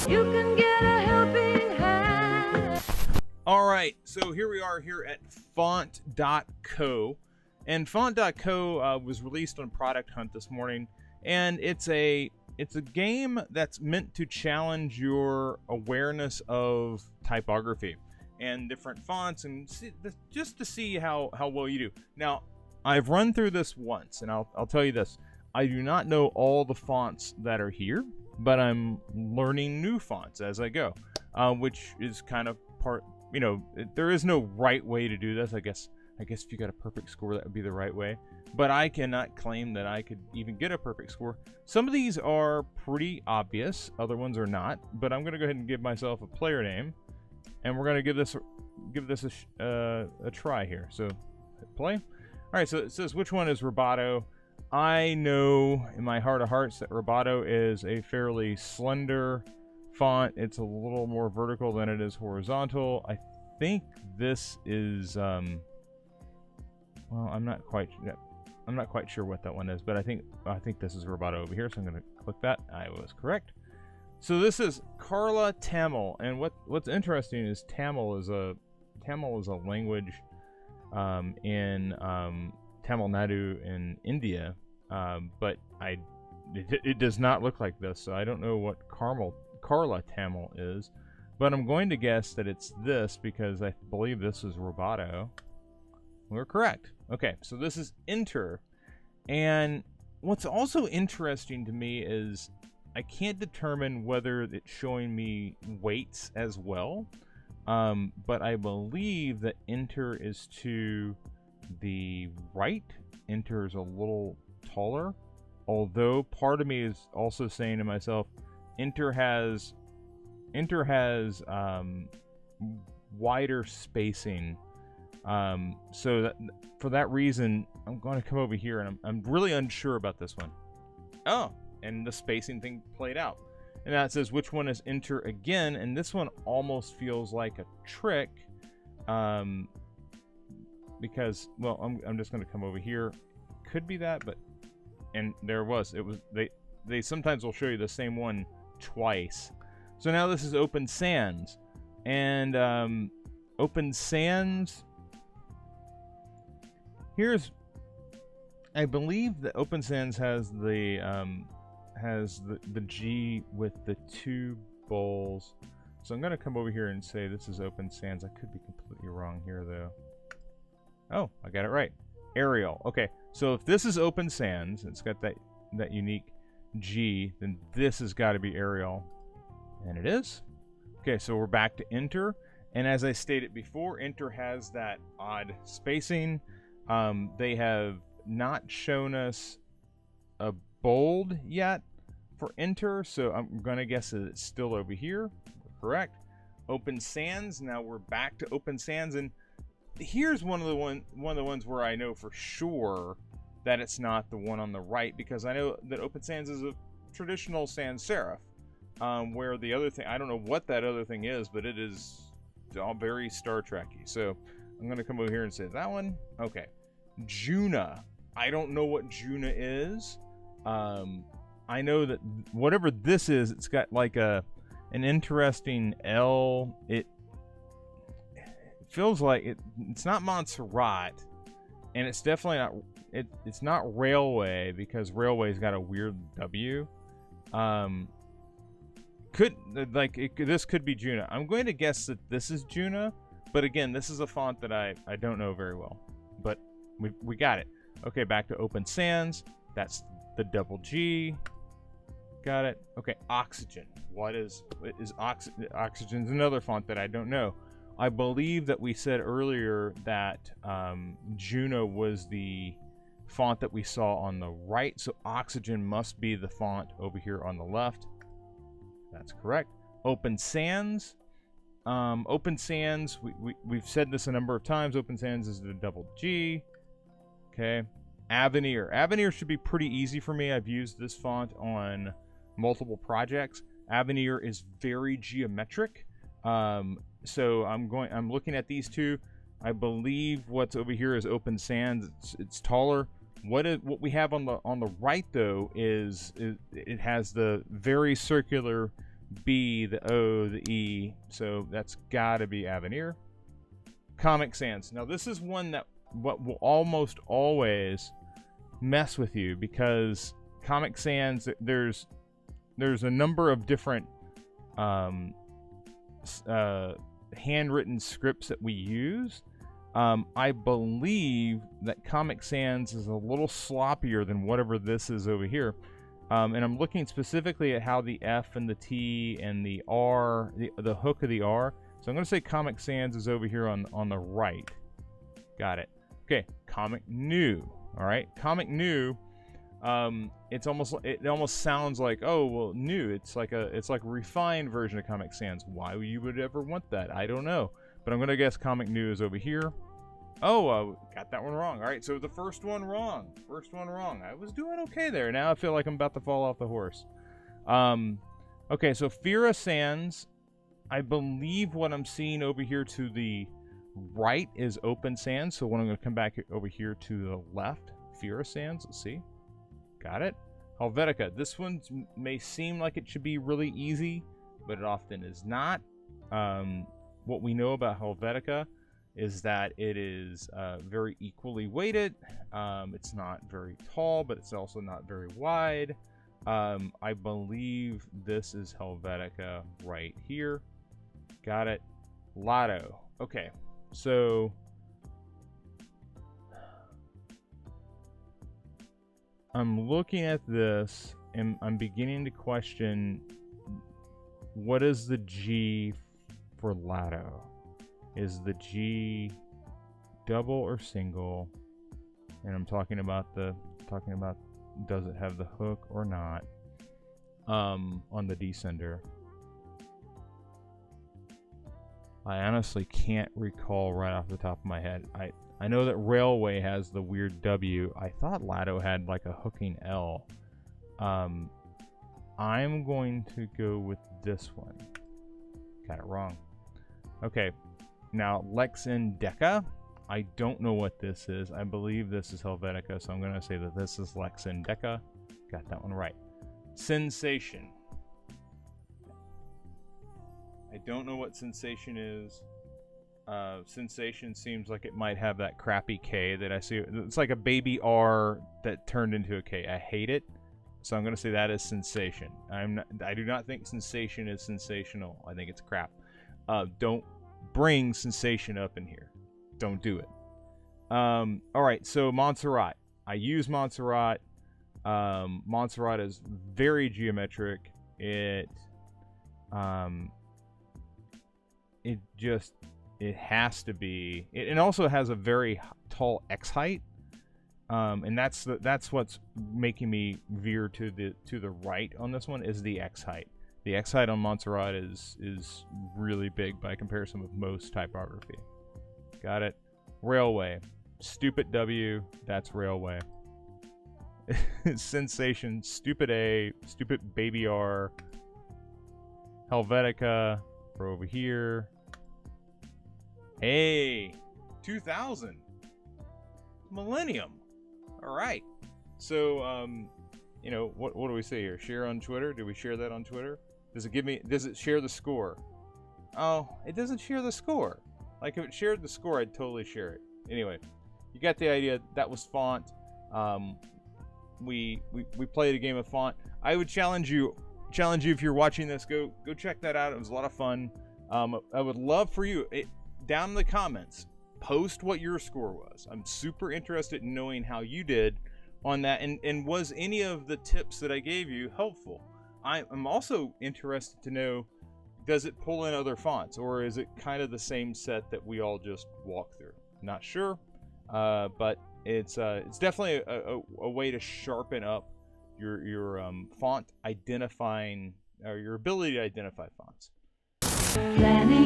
You can get a helping hand. All right, so here we are here at font.co, and font.co was released on Product Hunt this morning, and it's a game that's meant to challenge your awareness of typography and different fonts, and just to see how well you do. Now, I've run through this once, and I'll tell you this: I do not know all the fonts that are here, but I'm learning new fonts as I go, which is kind of part. You know, there is no right way to do this. I guess if you got a perfect score, that would be the right way. But I cannot claim that I could even get a perfect score. Some of these are pretty obvious, other ones are not. But I'm going to go ahead and give myself a player name, and we're going to give this a try here. So hit play. All right. So it says which one is Roboto. I know in my heart of hearts that Roboto is a fairly slender font. It's a little more vertical than it is horizontal. I think this is well, I'm not quite sure what that one is, but I think this is Roboto over here, so I'm going to click that. I was correct. So this is Carla Tamil, and what's interesting is Tamil is a language in Tamil Nadu in India, but it does not look like this, so I don't know what Carla Tamil is, but I'm going to guess that it's this because I believe this is Roboto. We're correct. Okay, so this is Enter, and what's also interesting to me is I can't determine whether it's showing me weights as well, but I believe that Enter is to the right. Enter is a little taller, although part of me is also saying to myself, Enter has wider spacing, so that for that reason I'm going to come over here, and I'm really unsure about this one. Oh, and the spacing thing played out, and that says which one is Enter again, and this one almost feels like a trick, because, well, I'm just going to come over here. Could be that, but and there it was they sometimes will show you the same one twice. So now this is Open Sans, and Open Sans, I believe that Open Sans has the G with the two bowls. So I'm gonna come over here and say this is Open Sans. I could be completely wrong here though. Oh, I got it right. Arial. Okay, so if this is Open Sans, it's got that unique G, then this has got to be Arial, and it is. Okay, so we're back to Enter, and as I stated before, Enter has that odd spacing. They have not shown us a bold yet for Enter, so I'm gonna guess that it's still over here. We're correct. Open Sans. Now we're back to Open Sans, and here's one of the ones where I know for sure that it's not the one on the right, because I know that Open Sans is a traditional sans serif, where the other thing, I don't know what that other thing is, but it is all very Star Trek-y. So I'm going to come over here and say that one. Okay. Juna. I don't know what Juna is. I know that whatever this is, it's got like an interesting L. It feels like it's not Montserrat, and it's definitely not. It's not Railway, because Railway's got a weird W. This could be Juna. I'm going to guess that this is Juna, but again, this is a font that I don't know very well. But we got it. Okay, back to Open Sans. That's the double G. Got it. Okay, Oxygen. What is Oxygen? Oxygen's another font that I don't know. I believe that we said earlier that Juno was the font that we saw on the right, so Oxygen must be the font over here on the left. That's correct. Open Sans. Open Sans, we've said this a number of times. Open Sans is the double G. Okay. Avenir. Avenir should be pretty easy for me. I've used this font on multiple projects. Avenir is very geometric. So I'm looking at these two. I believe what's over here is Open Sans. It's taller. What we have on the right though is it has the very circular B, the O, the E. So that's got to be Avenir. Comic Sans. Now this is one that will almost always mess with you, because Comic Sans, there's a number of different handwritten scripts that we use. I believe that Comic Sans is a little sloppier than whatever this is over here. And I'm looking specifically at how the F and the T and the R, the hook of the R. So I'm going to say Comic Sans is over here on the right. Got it. Okay, Comic New. All right, Comic New. It almost sounds like, oh well, new. It's like a refined version of Comic Sans. Why you would ever want that? I don't know. But I'm going to guess Comic New is over here. Oh, got that one wrong. All right, so the first one wrong. I was doing okay there. Now I feel like I'm about to fall off the horse. Okay, so Fira Sans, I believe what I'm seeing over here to the right is Open Sans. So when I'm going to come back over here to the left, Fira Sans, let's see. Got it. Helvetica. This one may seem like it should be really easy, but it often is not. What we know about Helvetica is that it is very equally weighted. It's not very tall, but it's also not very wide. I believe this is Helvetica right here. Got it. Lotto. Okay, so I'm looking at this and I'm beginning to question, what is the G for Lotto? Is the G double or single? And I'm talking about does it have the hook or not on the descender? I honestly can't recall right off the top of my head. I know that Railway has the weird W. I thought Lotto had like a hooking L. I'm going to go with this one. Got it wrong. Okay. Now, Lexindeca, I don't know what this is. I believe this is Helvetica, so I'm going to say that this is Lexindeca. Got that one right. Sensation. I don't know what Sensation is. Sensation seems like it might have that crappy K that I see. It's like a baby R that turned into a K. I hate it, so I'm going to say that is Sensation. I do not think Sensation is sensational. I think it's crap. Don't bring Sensation up in here. Don't do it. All right, so Montserrat. I use Montserrat. Montserrat is very geometric. It has to be. It also has a very tall X height, and that's what's making me veer to the right on this one is the X height. The X height on Montserrat is really big by comparison with most typography. Got it. Railway. Stupid W. That's Railway. Sensation. Stupid A. Stupid baby R. Helvetica. We're over here. Hey, 2000. Millennium. All right. So, what do we say here? Share on Twitter? Do we share that on Twitter? Does it share the score? Oh, it doesn't share the score. Like if it shared the score, I'd totally share it. Anyway, you got the idea. That was Font. We played a game of Font. I would challenge you if you're watching this, go check that out. It was a lot of fun. I would love for you down in the comments, post what your score was. I'm super interested in knowing how you did on that, and was any of the tips that I gave you helpful? I'm also interested to know, does it pull in other fonts, or is it kind of the same set that we all just walk through? Not sure, but it's definitely a way to sharpen up your font identifying, or your ability to identify fonts. Planning